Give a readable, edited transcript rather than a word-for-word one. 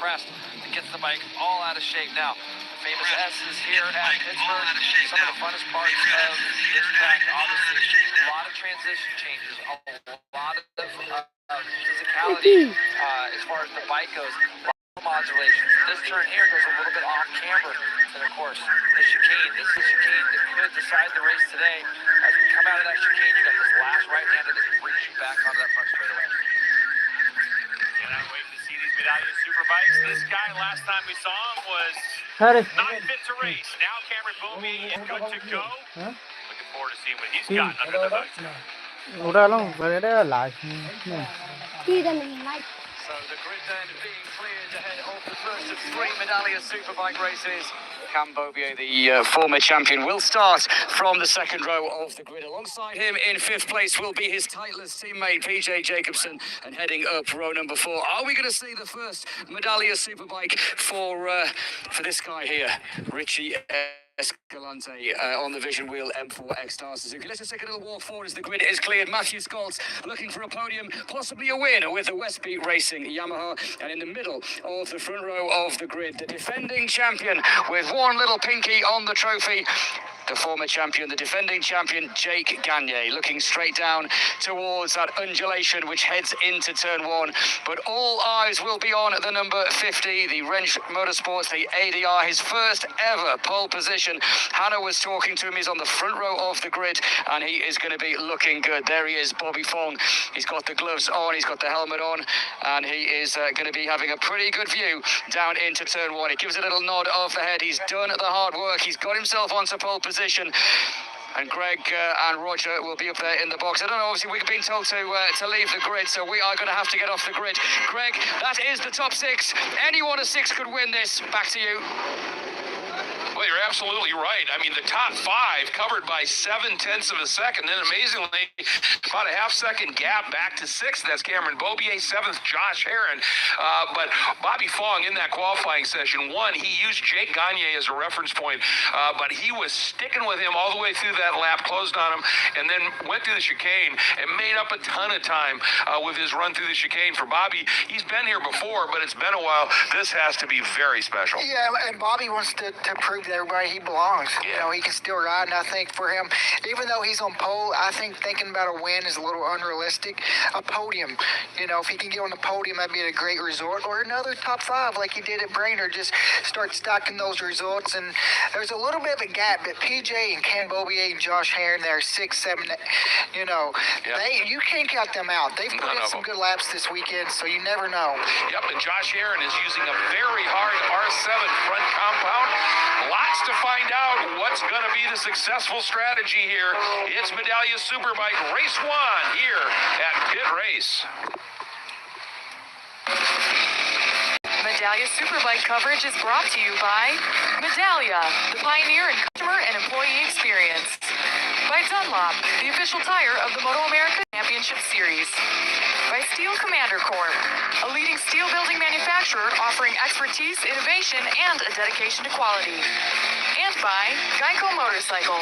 compressed. It gets the bike all out of shape. Now, the famous S is here at Pittsburgh. Some of the funnest parts of this track, obviously, a lot of transition changes, a lot of physicality as far as the bike goes. Modulations. This turn here goes a little bit off camber, and of course the chicane. This is the chicane that could decide the race today. As we come out of that chicane, you got this last right-hander that brings you back onto that front straightaway. Cannot wait to see these Medallia Superbikes. This guy, last time we saw him, was not fit to race. Now Cameron Beaubier is good to go. Looking forward to seeing what he's got under the hood. So the grid then being cleared ahead of the first of 3 Medallia Superbike races. Cam Beaubier, the former champion, will start from the second row of the grid. Alongside him in 5th place will be his Titleist teammate PJ Jacobson, and heading up row number 4. Are we going to see the first Medallia Superbike for this guy here, Richie Escalante, on the Vision Wheel M4 X-Star Suzuki. Let's just take a little walk forward as the grid is cleared. Matthew Scholz looking for a podium, possibly a win with the Westbeat Racing Yamaha. And in the middle of the front row of the grid, the defending champion with one little pinky on the trophy, the former champion, the defending champion, Jake Gagne, looking straight down towards that undulation which heads into turn 1. But all eyes will be on the number 50, the Wrench Motorsports, the ADR, his first ever pole position. Hannah was talking to him. He's on the front row of the grid, and he is going to be looking good. There he is, Bobby Fong. He's got the gloves on, he's got the helmet on, and he is going to be having a pretty good view down into turn 1. He gives a little nod of the head. He's done the hard work. He's got himself onto pole position. And Greg and Roger will be up there in the box. I don't know, obviously we've been told to leave the grid, so we are going to have to get off the grid. Greg, that is the top 6. Anyone of 6 could win this. Back to you. Well, you're absolutely right. I mean, the top 5 covered by 7/10 of a second. Then, amazingly, about a half-second gap back to 6th. That's Cameron Beaubier. 7th, Josh Herron. But Bobby Fong in that qualifying session, he used Jake Gagne as a reference point, but he was sticking with him all the way through that lap, closed on him, and then went through the chicane and made up a ton of time with his run through the chicane. For Bobby, he's been here before, but it's been a while. This has to be very special. Yeah, and Bobby wants to prove to everybody he belongs. Yeah. You know, he can still ride, and I think for him, even though he's on pole, I think thinking about a win is a little unrealistic. A podium, you know, if he can get on the podium, that'd be a great result. Or another top 5 like he did at Brainerd. Just start stacking those results. And there's a little bit of a gap, but PJ and Cam Beaubier and Josh Herron, they're 6, 7, you know, you can't count them out. They've put in some good laps this weekend, so you never know. Yep, and Josh Herron is using a very hard R7 front compound. Lots to find out what's going to be the successful strategy here. It's Medallia Superbike Race 1 here at Pit Race. Medallia Superbike coverage is brought to you by Medallia, the pioneer in customer and employee experience. By Dunlop, the official tire of the Moto America Championship Series. By Steel Commander Corp, a leading steel building manufacturer offering expertise, innovation, and a dedication to quality. And by Geico Motorcycle,